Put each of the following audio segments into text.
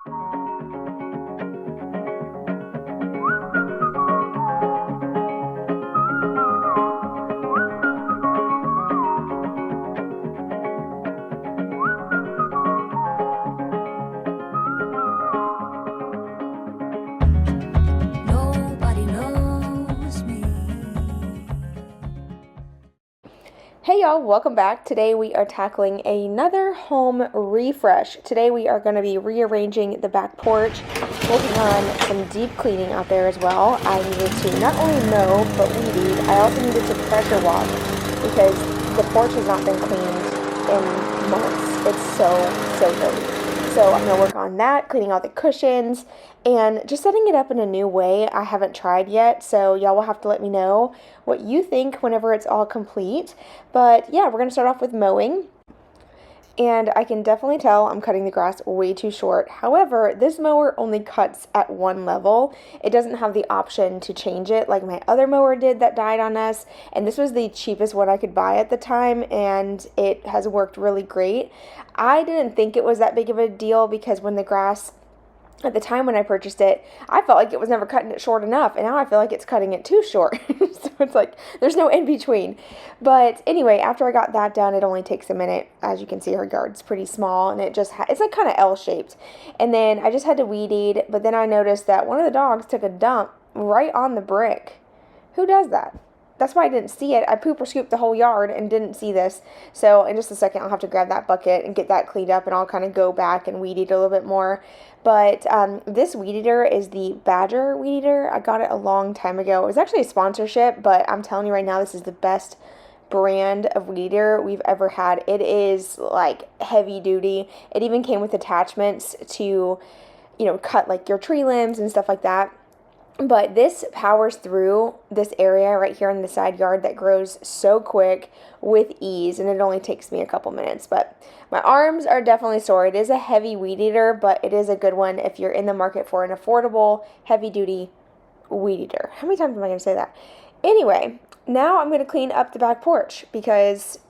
Hey y'all, welcome back. Today we are tackling another home refresh. Today we are going to be rearranging the back porch, working on some deep cleaning out there as well. I needed to not only mow, but weed eat. I also needed to pressure wash because the porch has not been cleaned in months. It's so dirty. So I'm going to work on that, cleaning out the cushions, and just setting it up in a new way I haven't tried yet. So y'all will have to let me know what you think whenever it's all complete. But yeah, we're going to start off with mowing. And I can definitely tell I'm cutting the grass way too short. However, this mower only cuts at one level. It doesn't have the option to change it like my other mower did that died on us. And this was the cheapest one I could buy at the time, and it has worked really great. I didn't think it was that big of a deal because when the grass at the time when I purchased it, I felt like it was never cutting it short enough, and now I feel like it's cutting it too short. So it's like there's no in between. But anyway, after I got that done, it only takes a minute. As you can see, her yard's pretty small, and it's like kind of L-shaped. And then I just had to weed eat, but then I noticed that one of the dogs took a dump right on the brick. Who does that? That's why I didn't see it. I poop or scooped the whole yard and didn't see this. So in just a second, I'll have to grab that bucket and get that cleaned up, and I'll kind of go back and weed eat a little bit more. But this weed eater is the Badger weed eater. I got it a long time ago. It was actually a sponsorship, but I'm telling you right now, this is the best brand of weed eater we've ever had. It is like heavy duty. It even came with attachments to, cut like your tree limbs and stuff like that. But this powers through this area right here in the side yard that grows so quick with ease, and it only takes me a couple minutes. But my arms are definitely sore. It is a heavy weed eater, but it is a good one if you're in the market for an affordable, heavy-duty weed eater. How many times am I going to say that? Anyway, now I'm going to clean up the back porch because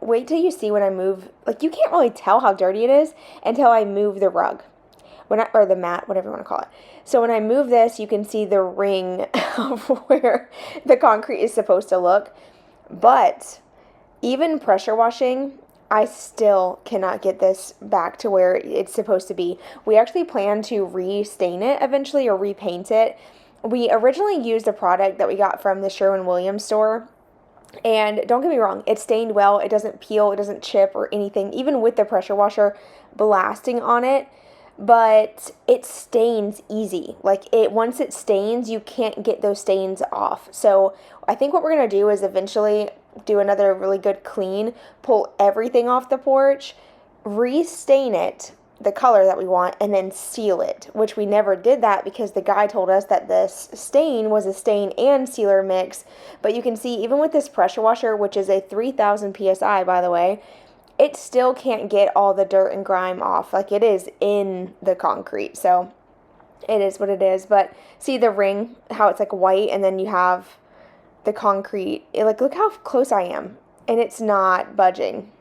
wait till you see when I move. Like, you can't really tell how dirty it is until I move the rug. Or the mat, whatever you want to call it. So when I move this, you can see the ring of where the concrete is supposed to look. But even pressure washing, I still cannot get this back to where it's supposed to be. We actually plan to restain it eventually or repaint it. We originally used a product that we got from the Sherwin-Williams store. And don't get me wrong, it stained well. It doesn't peel, it doesn't chip or anything, even with the pressure washer blasting on it. But it stains easy. Like, once it stains, you can't get those stains off. So I think what we're going to do is eventually do another really good clean, pull everything off the porch, restain it the color that we want, and then seal it, which we never did that because the guy told us that this stain was a stain and sealer mix. But you can see, even with this pressure washer, which is a 3,000 PSI, by the way, it still can't get all the dirt and grime off. Like, it is in the concrete. So it is what it is. But see the ring, how it's like white, and then you have the concrete. Look how close I am. And it's not budging.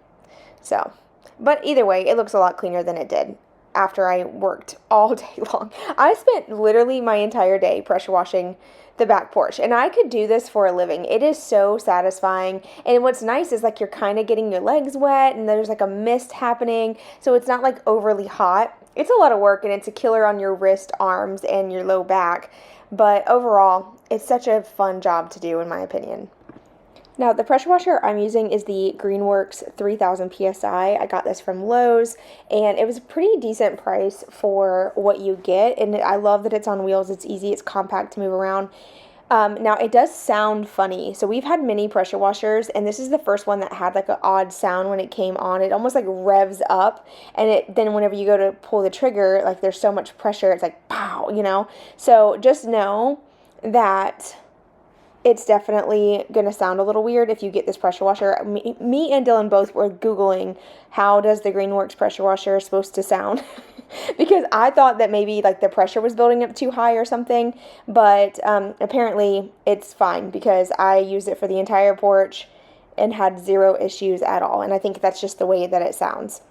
So, but either way, it looks a lot cleaner than it did after I worked all day long. I spent literally my entire day pressure washing the back porch, and I could do this for a living. It is so satisfying. And what's nice is like you're kind of getting your legs wet, and there's like a mist happening, so it's not like overly hot. It's a lot of work, and it's a killer on your wrist, arms, and your low back, but overall it's such a fun job to do, in my opinion. Now, the pressure washer I'm using is the Greenworks 3000 PSI. I got this from Lowe's, and it was a pretty decent price for what you get, and I love that it's on wheels. It's easy, it's compact to move around. Now, it does sound funny. So we've had many pressure washers, and this is the first one that had like an odd sound when it came on. It almost like revs up, and then whenever you go to pull the trigger, like there's so much pressure, it's like pow, So just know that it's definitely going to sound a little weird if you get this pressure washer. Me and Dylan both were Googling how does the Greenworks pressure washer supposed to sound because I thought that maybe like the pressure was building up too high or something, but apparently it's fine because I used it for the entire porch and had zero issues at all, and I think that's just the way that it sounds.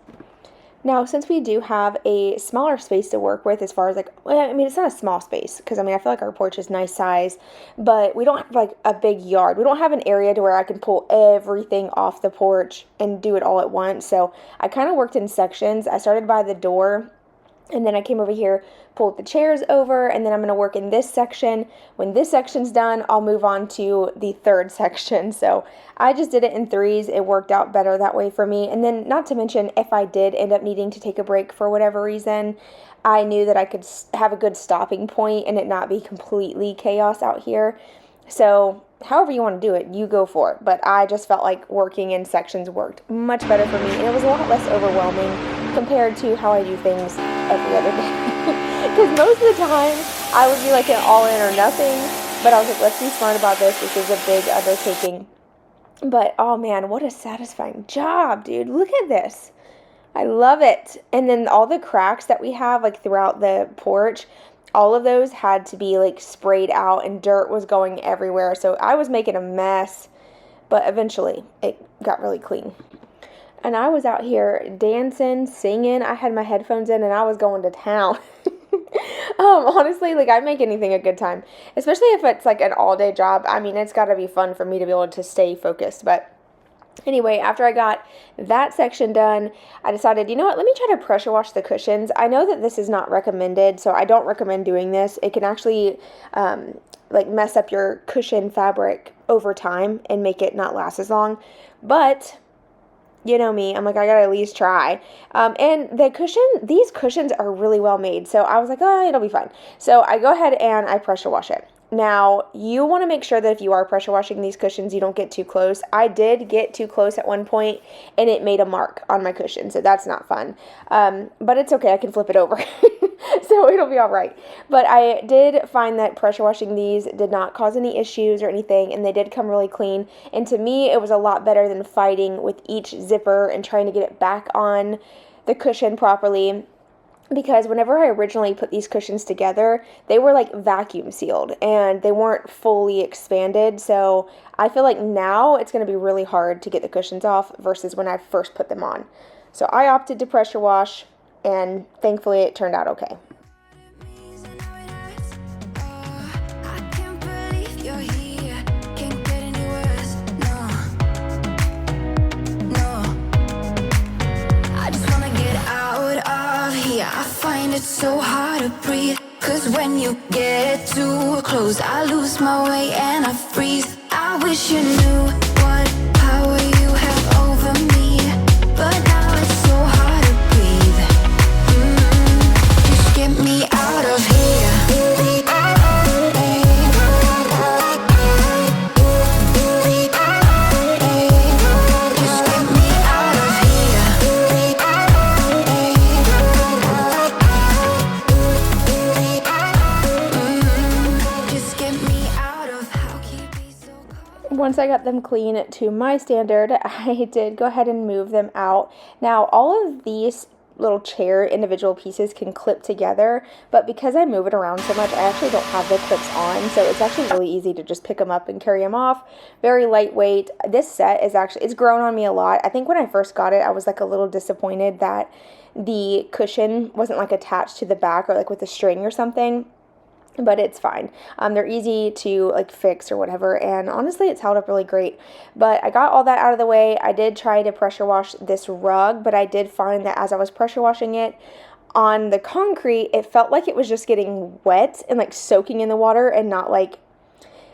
Now, since we do have a smaller space to work with as far as like, well, I mean, it's not a small space because I mean, I feel like our porch is nice size, but we don't have like a big yard. We don't have an area to where I can pull everything off the porch and do it all at once. So I kind of worked in sections. I started by the door, and then I came over here, pulled the chairs over, and then I'm going to work in this section. When this section's done, I'll move on to the third section. So I just did it in threes. It worked out better that way for me. And then not to mention, if I did end up needing to take a break for whatever reason, I knew that I could have a good stopping point and it not be completely chaos out here. So however you want to do it, you go for it. But I just felt like working in sections worked much better for me, and it was a lot less overwhelming compared to how I do things every other day. Because most of the time, I would be like an all in or nothing, but I was like, let's be smart about this. This is a big undertaking. But, oh man, what a satisfying job, dude. Look at this. I love it. And then all the cracks that we have, like, throughout the porch, all of those had to be, like, sprayed out, and dirt was going everywhere. So I was making a mess, but eventually it got really clean. And I was out here dancing, singing. I had my headphones in, and I was going to town. Honestly, like, I make anything a good time, especially if it's like an all-day job. I mean, it's got to be fun for me to be able to stay focused. But anyway, after I got that section done, I decided, you know what, let me try to pressure wash the cushions. I know that this is not recommended, so I don't recommend doing this. It can actually like mess up your cushion fabric over time and make it not last as long. But you know me, I'm like, I gotta at least try. And these cushions are really well made. So I was like, oh, it'll be fine. So I go ahead and I pressure wash it. Now, you want to make sure that if you are pressure washing these cushions, you don't get too close. I did get too close at one point, and it made a mark on my cushion, so that's not fun. But it's okay, I can flip it over, so it'll be all right. But I did find that pressure washing these did not cause any issues or anything, and they did come really clean. And to me, it was a lot better than fighting with each zipper and trying to get it back on the cushion properly. Because whenever I originally put these cushions together, they were like vacuum sealed and they weren't fully expanded. So I feel like now it's going to be really hard to get the cushions off versus when I first put them on. So I opted to pressure wash, and thankfully it turned out okay. I find it so hard to breathe, 'cause when you get too close, I lose my way and I freeze. I wish you knew what power you have over me, but now it's so hard to breathe. Just get me out of here. Once I got them clean to my standard, I did go ahead and move them out. Now, all of these little chair individual pieces can clip together, but because I move it around so much, I actually don't have the clips on, so it's actually really easy to just pick them up and carry them off. Very lightweight. This set is actually, it's grown on me a lot. I think when I first got it, I was like a little disappointed that the cushion wasn't like attached to the back or like with a string or something. But it's fine. They're easy to like fix or whatever, and honestly it's held up really great. But I got all that out of the way. I did try to pressure wash this rug, but I did find that as I was pressure washing it on the concrete, it felt like it was just getting wet and like soaking in the water and not like,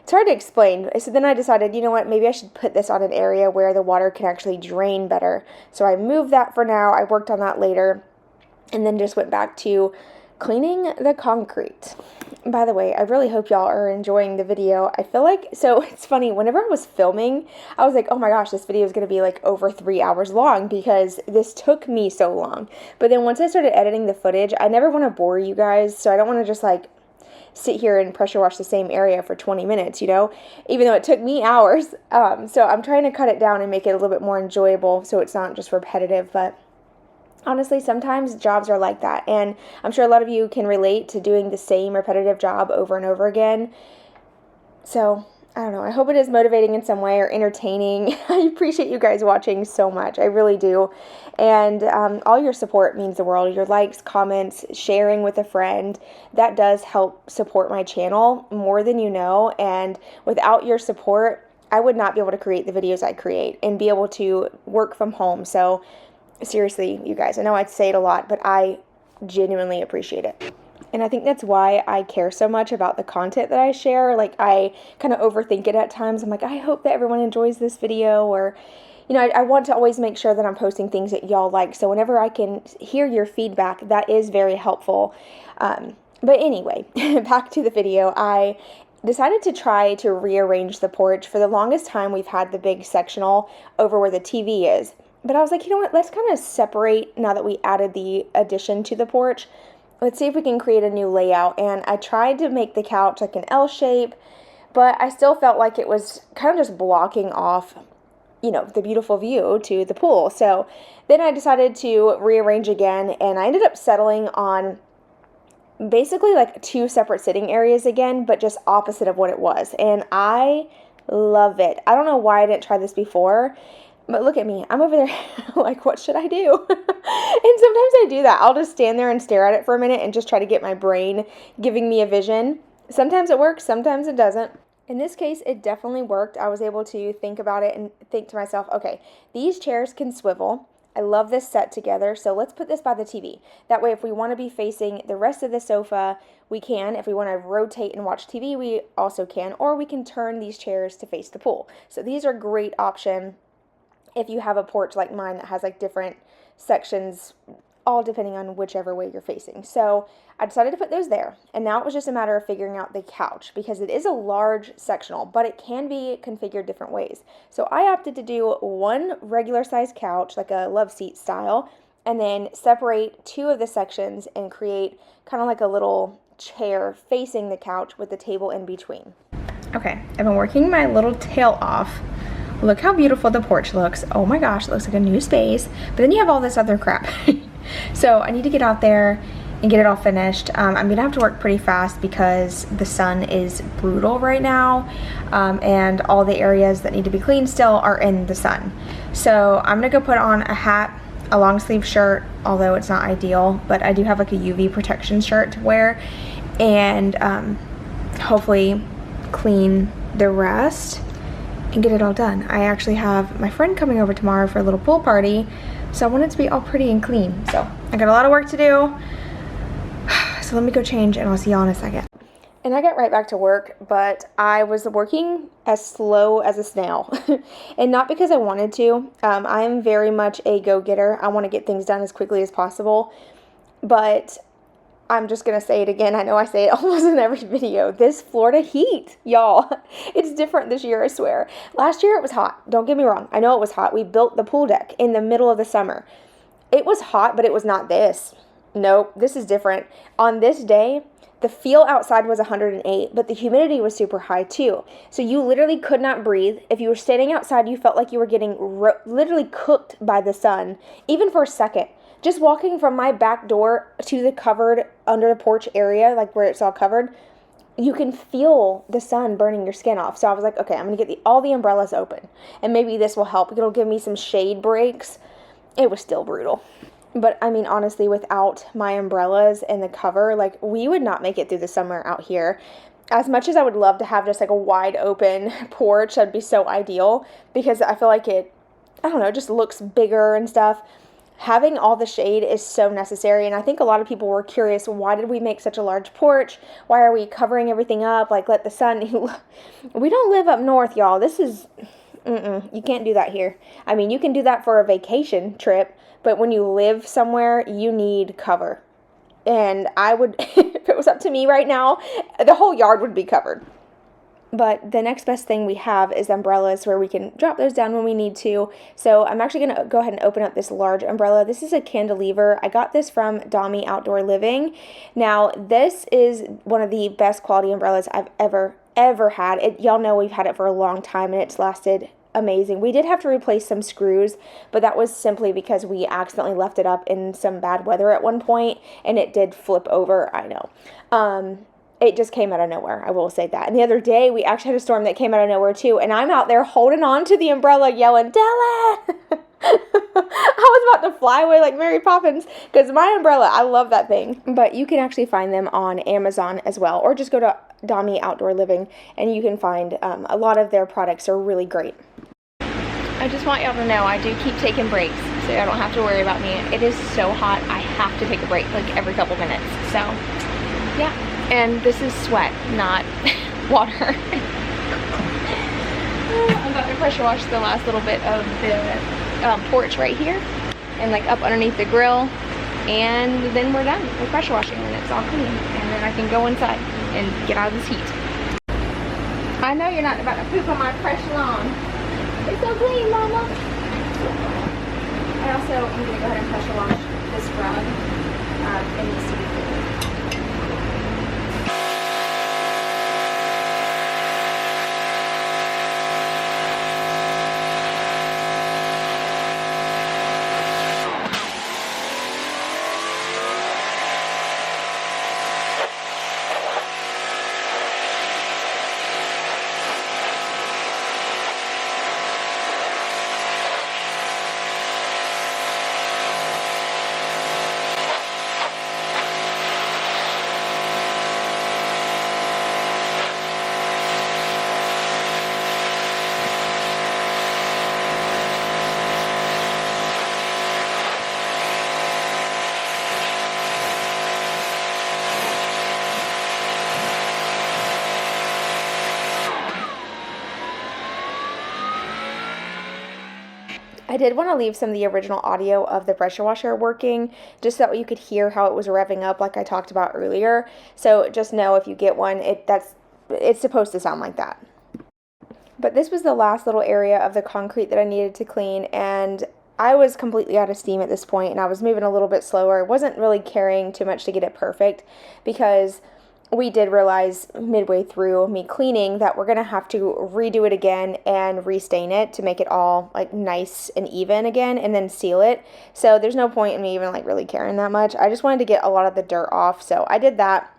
it's hard to explain. So then I decided, you know what, maybe I should put this on an area where the water can actually drain better. So I moved that for now. I worked on that later, and then just went back to cleaning the concrete. By the way, I really hope y'all are enjoying the video. I feel like, so it's funny, whenever I was filming, I was like, oh my gosh, this video is going to be like over 3 hours long because this took me so long. But then once I started editing the footage, I never want to bore you guys, so I don't want to just like sit here and pressure wash the same area for 20 minutes, you know, even though it took me hours. So I'm trying to cut it down and make it a little bit more enjoyable so it's not just repetitive. But honestly, sometimes jobs are like that, and I'm sure a lot of you can relate to doing the same repetitive job over and over again. So I don't know, I hope it is motivating in some way or entertaining. I appreciate you guys watching so much. I really do. And all your support means the world. Your likes, comments, sharing with a friend, that does help support my channel more than you know. And without your support, I would not be able to create the videos I create and be able to work from home. So seriously, you guys, I know I say it a lot, but I genuinely appreciate it. And I think that's why I care so much about the content that I share. Like, I kind of overthink it at times. I'm like, I hope that everyone enjoys this video, or, you know, I want to always make sure that I'm posting things that y'all like. So whenever I can hear your feedback, that is very helpful. But anyway, back to the video. I decided to try to rearrange the porch. For the longest time, we've had the big sectional over where the TV is. But I was like, you know what, let's kind of separate now that we added the addition to the porch. Let's see if we can create a new layout. And I tried to make the couch like an L shape, but I still felt like it was kind of just blocking off, you know, the beautiful view to the pool. So then I decided to rearrange again, and I ended up settling on basically like 2 separate sitting areas again, but just opposite of what it was. And I love it. I don't know why I didn't try this before. But look at me. I'm over there like, what should I do? And sometimes I do that. I'll just stand there and stare at it for a minute and just try to get my brain giving me a vision. Sometimes it works, sometimes it doesn't. In this case, it definitely worked. I was able to think about it and think to myself, okay, these chairs can swivel. I love this set together, so let's put this by the TV. That way, if we want to be facing the rest of the sofa, we can. If we want to rotate and watch TV, we also can. Or we can turn these chairs to face the pool. So these are a great option if you have a porch like mine that has like different sections, all depending on whichever way you're facing. So I decided to put those there. And now it was just a matter of figuring out the couch, because it is a large sectional, but it can be configured different ways. So I opted to do one regular size couch, like a love seat style, and then separate 2 of the sections and create kind of like a little chair facing the couch with the table in between. Okay, I've been working my little tail off. Look how beautiful the porch looks. Oh my gosh, it looks like a new space. But then you have all this other crap. So I need to get out there and get it all finished. I'm gonna have to work pretty fast because the sun is brutal right now, and all the areas that need to be cleaned still are in the sun. So I'm gonna go put on a hat, a long sleeve shirt, although it's not ideal, but I do have like a UV protection shirt to wear, and hopefully clean the rest and get it all done. I actually have my friend coming over tomorrow for a little pool party, so I want it to be all pretty and clean. So I got a lot of work to do. So let me go change and I'll see y'all in a second. And I got right back to work, but I was working as slow as a snail. And not because I wanted to. I'm very much a go-getter. I want to get things done as quickly as possible. But I'm just going to say it again. I know I say it almost in every video. This Florida heat, y'all. It's different this year, I swear. Last year it was hot. Don't get me wrong. I know it was hot. We built the pool deck in the middle of the summer. It was hot, but it was not this. Nope, this is different. On this day, the feel outside was 108, but the humidity was super high too. So you literally could not breathe. If you were standing outside, you felt like you were getting literally cooked by the sun, even for a second. Just walking from my back door to the covered under the porch area, like where it's all covered, you can feel the sun burning your skin off. So I was like, okay, I'm going to get all the umbrellas open, and maybe this will help. It'll give me some shade breaks. It was still brutal. But I mean, honestly, without my umbrellas and the cover, like, we would not make it through the summer out here. As much as I would love to have just like a wide open porch, that'd be so ideal, because I feel like it, I don't know, just looks bigger and stuff. Having all the shade is so necessary, and I think a lot of people were curious, why did we make such a large porch? Why are we covering everything up? Like, let the sun... We don't live up north, y'all. This is... You can't do that here. I mean, you can do that for a vacation trip, but when you live somewhere, you need cover. And I would, if it was up to me right now, the whole yard would be covered. But the next best thing we have is umbrellas, where we can drop those down when we need to. So I'm actually going to go ahead and open up this large umbrella. This is a cantilever. I got this from Dami Outdoor Living. Now, this is one of the best quality umbrellas I've ever had. Y'all know we've had it for a long time, and it's lasted amazing. We did have to replace some screws, but that was simply because we accidentally left it up in some bad weather at one point, and it did flip over, I know. it just came out of nowhere. I will say that. And the other day, we actually had a storm that came out of nowhere too. And I'm out there holding on to the umbrella yelling, Dylan! I was about to fly away like Mary Poppins because my umbrella, I love that thing. But you can actually find them on Amazon as well, or just go to Dami Outdoor Living and you can find a lot of their products are really great. I just want y'all to know I do keep taking breaks so y'all don't have to worry about me. It is so hot, I have to take a break like every couple minutes. So yeah, and this is sweat, not water. I'm about to pressure wash the last little bit of the porch right here and like up underneath the grill, and then we're done with pressure washing and it's all clean, and then I can go inside and get out of this heat. I know you're not about to poop on my fresh lawn. It's so clean, Mama. I also am going to go ahead and pressure wash this rug. It needs to be clean. I did want to leave some of the original audio of the pressure washer working, just so that you could hear how it was revving up like I talked about earlier. So just know if you get one, it's supposed to sound like that. But this was the last little area of the concrete that I needed to clean, and I was completely out of steam at this point, and I was moving a little bit slower. I wasn't really caring too much to get it perfect, because we did realize midway through me cleaning that we're going to have to redo it again and restain it to make it all like nice and even again, and then seal it. So there's no point in me even like really caring that much. I just wanted to get a lot of the dirt off, so I did that.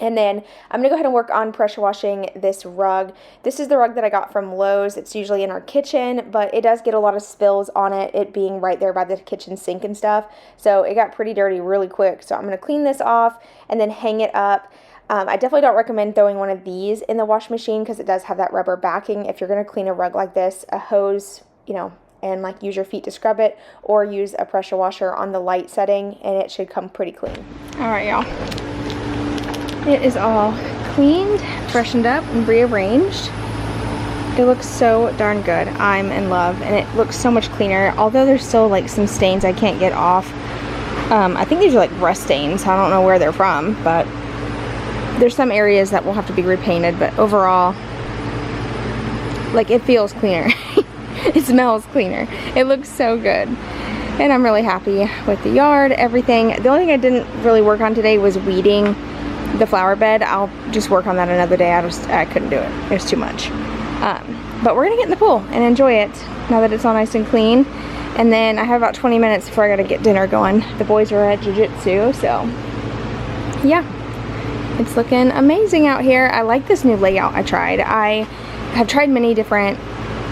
And then I'm going to go ahead and work on pressure washing this rug. This is the rug that I got from Lowe's. It's usually in our kitchen, but it does get a lot of spills on it, it being right there by the kitchen sink and stuff. So it got pretty dirty really quick. So I'm going to clean this off and then hang it up. I definitely don't recommend throwing one of these in the wash machine because it does have that rubber backing. If you're going to clean a rug like this, a hose, and like use your feet to scrub it, or use a pressure washer on the light setting, and it should come pretty clean. All right, y'all. It is all cleaned, freshened up, and rearranged. It looks so darn good. I'm in love, and it looks so much cleaner. Although there's still like some stains I can't get off. I think these are like rust stains. I don't know where they're from, but there's some areas that will have to be repainted, but overall, like, it feels cleaner. It smells cleaner. It looks so good. And I'm really happy with the yard, everything. The only thing I didn't really work on today was weeding the flower bed. I'll just work on that another day. I couldn't do it. It was too much. But we're gonna get in the pool and enjoy it now that it's all nice and clean. And then I have about 20 minutes before I gotta get dinner going. The boys are at jiu-jitsu, so yeah. It's looking amazing out here. I like this new layout I tried. I have tried many different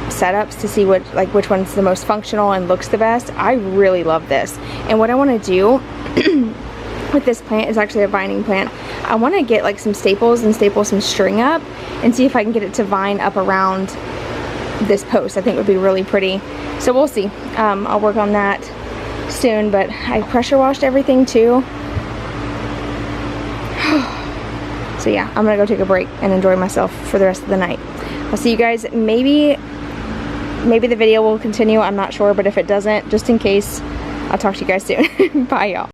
setups to see which one's the most functional and looks the best. I really love this. And what I want to do with this plant is actually a vining plant. I want to get like some staples and staple some string up and see if I can get it to vine up around this post. I think it would be really pretty. So we'll see. I'll work on that soon, but I pressure washed everything too. So yeah, I'm gonna go take a break and enjoy myself for the rest of the night. I'll see you guys. Maybe the video will continue, I'm not sure, but if it doesn't, just in case, I'll talk to you guys soon. Bye, y'all.